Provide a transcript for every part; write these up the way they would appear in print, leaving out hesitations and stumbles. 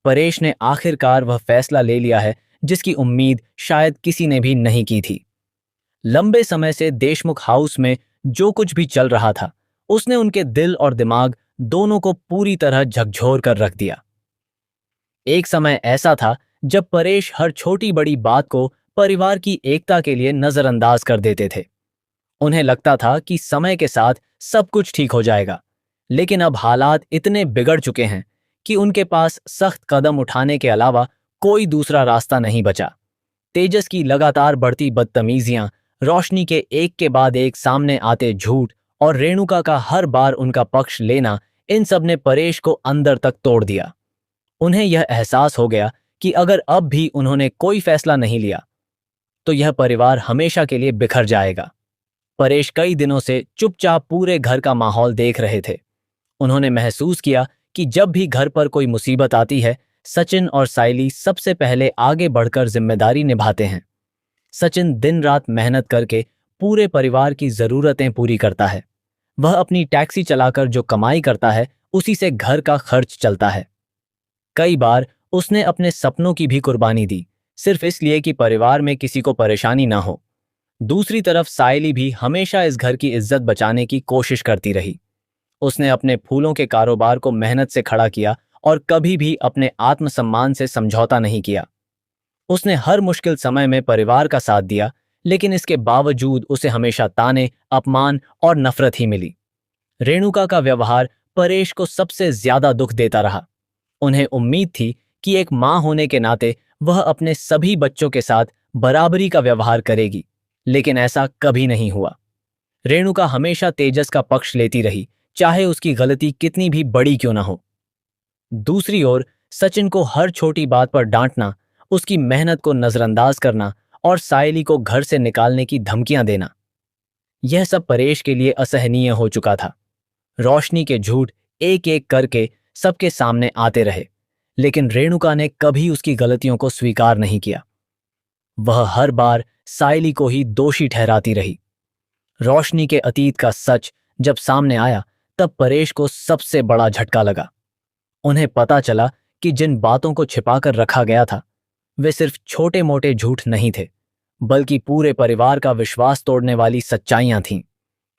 परेश ने आखिरकार वह फैसला ले लिया है जिसकी उम्मीद शायद किसी ने भी नहीं की थी। लंबे समय से देशमुख हाउस में जो कुछ भी चल रहा था, उसने उनके दिल और दिमाग दोनों को पूरी तरह झकझोर कर रख दिया। एक समय ऐसा था जब परेश हर छोटी बड़ी बात को परिवार की एकता के लिए नजरअंदाज कर देते थे। उन्हें लगता था कि समय के साथ सब कुछ ठीक हो जाएगा, लेकिन अब हालात इतने बिगड़ चुके हैं कि उनके पास सख्त कदम उठाने के अलावा कोई दूसरा रास्ता नहीं बचा। तेजस की लगातार बढ़ती बदतमीजियां, रोशनी के एक के बाद एक सामने आते झूठ और रेणुका का हर बार उनका पक्ष लेना, इन सब ने परेश को अंदर तक तोड़ दिया। उन्हें यह एहसास हो गया कि अगर अब भी उन्होंने कोई फैसला नहीं लिया तो यह परिवार हमेशा के लिए बिखर जाएगा। परेश कई दिनों से चुपचाप पूरे घर का माहौल देख रहे थे। उन्होंने महसूस किया कि जब भी घर पर कोई मुसीबत आती है, सचिन और साइली सबसे पहले आगे बढ़कर जिम्मेदारी निभाते हैं। सचिन दिन रात मेहनत करके पूरे परिवार की जरूरतें पूरी करता है। वह अपनी टैक्सी चलाकर जो कमाई करता है, उसी से घर का खर्च चलता है। कई बार उसने अपने सपनों की भी कुर्बानी दी, सिर्फ इसलिए कि परिवार में किसी को परेशानी ना हो। दूसरी तरफ साइली भी हमेशा इस घर की इज्जत बचाने की कोशिश करती रही। उसने अपने फूलों के कारोबार को मेहनत से खड़ा किया और कभी भी अपने आत्मसम्मान से समझौता नहीं किया। उसने हर मुश्किल समय में परिवार का साथ दिया, लेकिन इसके बावजूद उसे हमेशा ताने, अपमान और नफरत ही मिली। रेणुका का व्यवहार परेश को सबसे ज्यादा दुख देता रहा। उन्हें उम्मीद थी कि एक मां होने के नाते वह अपने सभी बच्चों के साथ बराबरी का व्यवहार करेगी, लेकिन ऐसा कभी नहीं हुआ। रेणुका हमेशा तेजस का पक्ष लेती रही, चाहे उसकी गलती कितनी भी बड़ी क्यों ना हो। दूसरी ओर सचिन को हर छोटी बात पर डांटना, उसकी मेहनत को नजरअंदाज करना और सायली को घर से निकालने की धमकियां देना, यह सब परेश के लिए असहनीय हो चुका था। रोशनी के झूठ एक एक करके सबके सामने आते रहे, लेकिन रेणुका ने कभी उसकी गलतियों को स्वीकार नहीं किया। वह हर बार सायली को ही दोषी ठहराती रही। रोशनी के अतीत का सच जब सामने आया, तब परेश को सबसे बड़ा झटका लगा। उन्हें पता चला कि जिन बातों को छिपाकर रखा गया था, वे सिर्फ छोटे मोटे झूठ नहीं थे, बल्कि पूरे परिवार का विश्वास तोड़ने वाली सच्चाइयां थीं।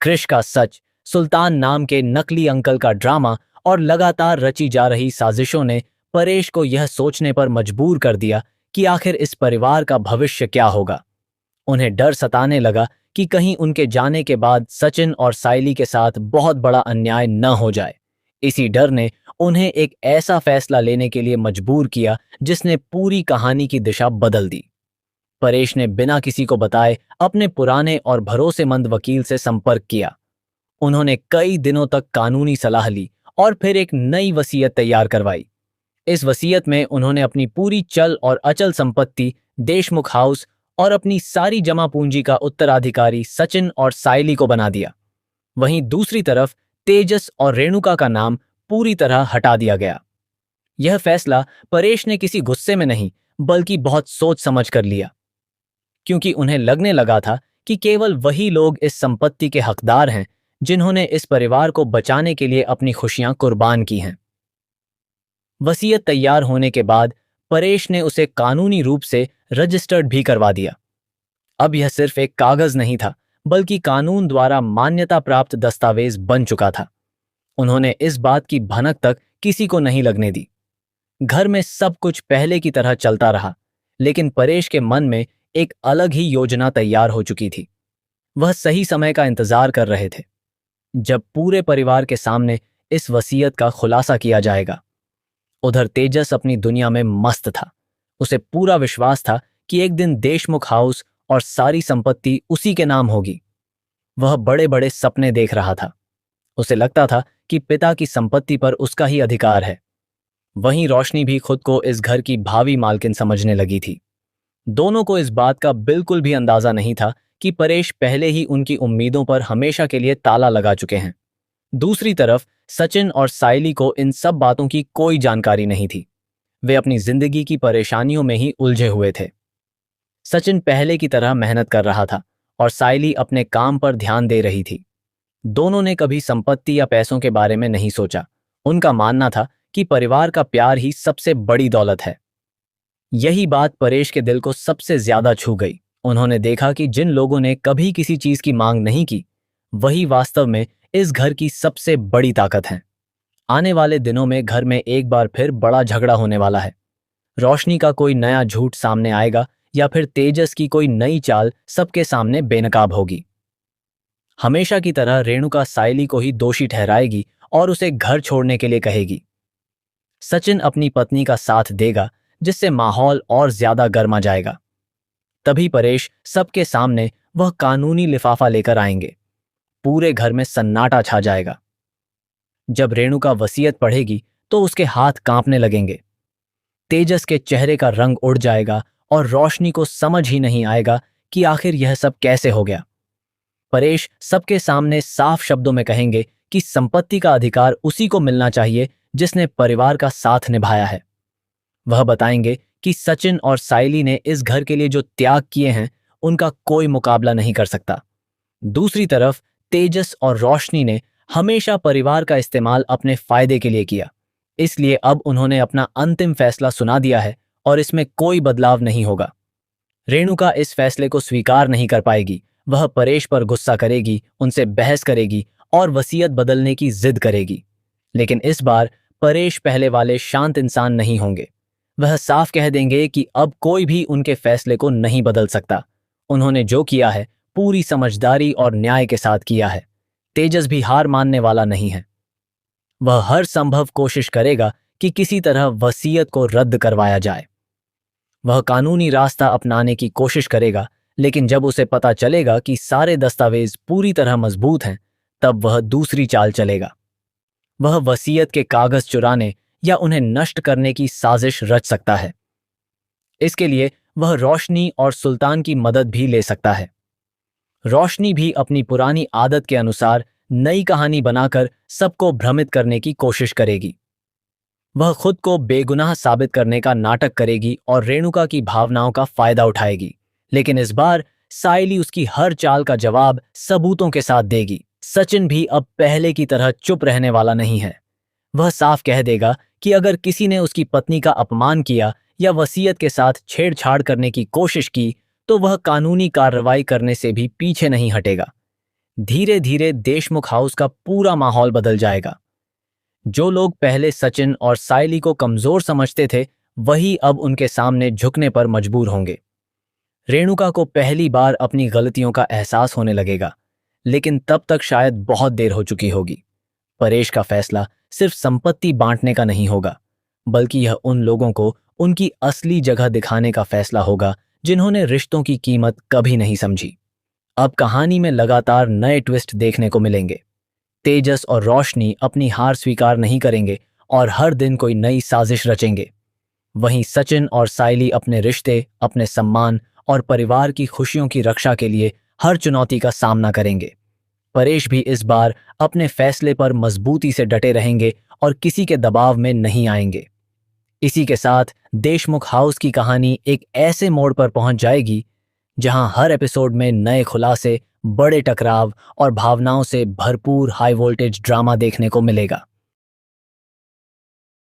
क्रिश का सच, सुल्तान नाम के नकली अंकल का ड्रामा और लगातार रची जा रही साजिशों ने परेश को यह सोचने पर मजबूर कर दिया कि आखिर इस परिवार का भविष्य क्या होगा। उन्हें डर सताने लगा कि कहीं उनके जाने के बाद सचिन और सायली के साथ बहुत बड़ा अन्याय न हो जाए। इसी डर ने उन्हें एक ऐसा फैसला लेने के लिए मजबूर किया जिसने पूरी कहानी की दिशा बदल दी। परेश ने बिना किसी को बताए अपने पुराने और भरोसेमंद वकील से संपर्क किया। उन्होंने कई दिनों तक कानूनी सलाह ली और फिर एक नई वसीयत तैयार करवाई। इस वसीयत में उन्होंने अपनी पूरी चल और अचल संपत्ति, देशमुख हाउस और अपनी सारी जमा पूंजी का उत्तराधिकारी सचिन और सायली को बना दिया। वहीं दूसरी तरफ तेजस और रेणुका का नाम पूरी तरह हटा दिया गया। यह फैसला परेश ने किसी गुस्से में नहीं, बल्कि बहुत सोच समझ कर लिया, क्योंकि उन्हें लगने लगा था कि केवल वही लोग इस संपत्ति के हकदार हैं जिन्होंने इस परिवार को बचाने के लिए अपनी खुशियां कुर्बान की हैं। वसीयत तैयार होने के बाद परेश ने उसे कानूनी रूप से रजिस्टर्ड भी करवा दिया। अब यह सिर्फ एक कागज नहीं था, बल्कि कानून द्वारा मान्यता प्राप्त दस्तावेज बन चुका था। उन्होंने इस बात की भनक तक किसी को नहीं लगने दी। घर में सब कुछ पहले की तरह चलता रहा, लेकिन परेश के मन में एक अलग ही योजना तैयार हो चुकी थी। वह सही समय का इंतजार कर रहे थे, जब पूरे परिवार के सामने इस वसीयत का खुलासा किया जाएगा। उधर तेजस अपनी दुनिया में मस्त था। उसे पूरा विश्वास था कि एक दिन देशमुख हाउस और सारी संपत्ति उसी के नाम होगी। वह बड़े बड़े सपने देख रहा था। उसे लगता था कि पिता की संपत्ति पर उसका ही अधिकार है। वहीं रोशनी भी खुद को इस घर की भावी मालकिन समझने लगी थी। दोनों को इस बात का बिल्कुल भी अंदाजा नहीं था कि परेश पहले ही उनकी उम्मीदों पर हमेशा के लिए ताला लगा चुके हैं। दूसरी तरफ सचिन और सायली को इन सब बातों की कोई जानकारी नहीं थी। वे अपनी जिंदगी की परेशानियों में ही उलझे हुए थे। सचिन पहले की तरह मेहनत कर रहा था और सायली अपने काम पर ध्यान दे रही थी। दोनों ने कभी संपत्ति या पैसों के बारे में नहीं सोचा। उनका मानना था कि परिवार का प्यार ही सबसे बड़ी दौलत है। यही बात परेश के दिल को सबसे ज्यादा छू गई। उन्होंने देखा कि जिन लोगों ने कभी किसी चीज की मांग नहीं की, वही वास्तव में इस घर की सबसे बड़ी ताकत हैं। आने वाले दिनों में घर में एक बार फिर बड़ा झगड़ा होने वाला है। रोशनी का कोई नया झूठ सामने आएगा या फिर तेजस की कोई नई चाल सबके सामने बेनकाब होगी। हमेशा की तरह रेणुका सायली को ही दोषी ठहराएगी और उसे घर छोड़ने के लिए कहेगी। सचिन अपनी पत्नी का साथ देगा, जिससे माहौल और ज्यादा गर्मा जाएगा। तभी परेश सबके सामने वह कानूनी लिफाफा लेकर आएंगे। पूरे घर में सन्नाटा छा जाएगा। जब रेणुका वसीयत पढ़ेगी तो उसके हाथ कांपने लगेंगे। तेजस के चेहरे का रंग उड़ जाएगा और रोशनी को समझ ही नहीं आएगा कि आखिर यह सब कैसे हो गया। परेश सबके सामने साफ शब्दों में कहेंगे कि संपत्ति का अधिकार उसी को मिलना चाहिए जिसने परिवार का साथ निभाया है। वह बताएंगे कि सचिन और सायली ने इस घर के लिए जो त्याग किए हैं, उनका कोई मुकाबला नहीं कर सकता। दूसरी तरफ तेजस और रोशनी ने हमेशा परिवार का इस्तेमाल अपने फायदे के लिए किया, इसलिए अब उन्होंने अपना अंतिम फैसला सुना दिया है और इसमें कोई बदलाव नहीं होगा। रेणुका इस फैसले को स्वीकार नहीं कर पाएगी। वह परेश पर गुस्सा करेगी, उनसे बहस करेगी और वसीयत बदलने की जिद करेगी। लेकिन इस बार परेश पहले वाले शांत इंसान नहीं होंगे। वह साफ कह देंगे कि अब कोई भी उनके फैसले को नहीं बदल सकता। उन्होंने जो किया है पूरी समझदारी और न्याय के साथ किया है। तेजस भी हार मानने वाला नहीं है। वह हर संभव कोशिश करेगा कि किसी तरह वसीयत को रद्द करवाया जाए। वह कानूनी रास्ता अपनाने की कोशिश करेगा, लेकिन जब उसे पता चलेगा कि सारे दस्तावेज पूरी तरह मजबूत हैं, तब वह दूसरी चाल चलेगा। वह वसीयत के कागज चुराने या उन्हें नष्ट करने की साजिश रच सकता है। इसके लिए वह रोशनी और सुल्तान की मदद भी ले सकता है। रोशनी भी अपनी पुरानी आदत के अनुसार नई कहानी बनाकर सबको भ्रमित करने की कोशिश करेगी। वह खुद को बेगुनाह साबित करने का नाटक करेगी और रेणुका की भावनाओं का फायदा उठाएगी। लेकिन इस बार सायली उसकी हर चाल का जवाब सबूतों के साथ देगी। सचिन भी अब पहले की तरह चुप रहने वाला नहीं है। वह साफ कह देगा कि अगर किसी ने उसकी पत्नी का अपमान किया या वसीयत के साथ छेड़छाड़ करने की कोशिश की, तो वह कानूनी कार्रवाई करने से भी पीछे नहीं हटेगा। धीरे धीरे देशमुख हाउस का पूरा माहौल बदल जाएगा। जो लोग पहले सचिन और सायली को कमजोर समझते थे, वही अब उनके सामने झुकने पर मजबूर होंगे। रेणुका को पहली बार अपनी गलतियों का एहसास होने लगेगा, लेकिन तब तक शायद बहुत देर हो चुकी होगी। परेश का फैसला सिर्फ संपत्ति बांटने का नहीं होगा, बल्कि यह उन लोगों को उनकी असली जगह दिखाने का फैसला होगा जिन्होंने रिश्तों की कीमत कभी नहीं समझी। अब कहानी में लगातार नए ट्विस्ट देखने को मिलेंगे। तेजस और रोशनी अपनी हार स्वीकार नहीं करेंगे और हर दिन कोई नई साजिश रचेंगे। वहीं सचिन और सायली अपने रिश्ते, अपने सम्मान और परिवार की खुशियों की रक्षा के लिए हर चुनौती का सामना करेंगे। परेश भी इस बार अपने फैसले पर मजबूती से डटे रहेंगे और किसी के दबाव में नहीं आएंगे। इसी के साथ देशमुख हाउस की कहानी एक ऐसे मोड़ पर पहुंच जाएगी जहां हर एपिसोड में नए खुलासे, बड़े टकराव और भावनाओं से भरपूर हाई वोल्टेज ड्रामा देखने को मिलेगा।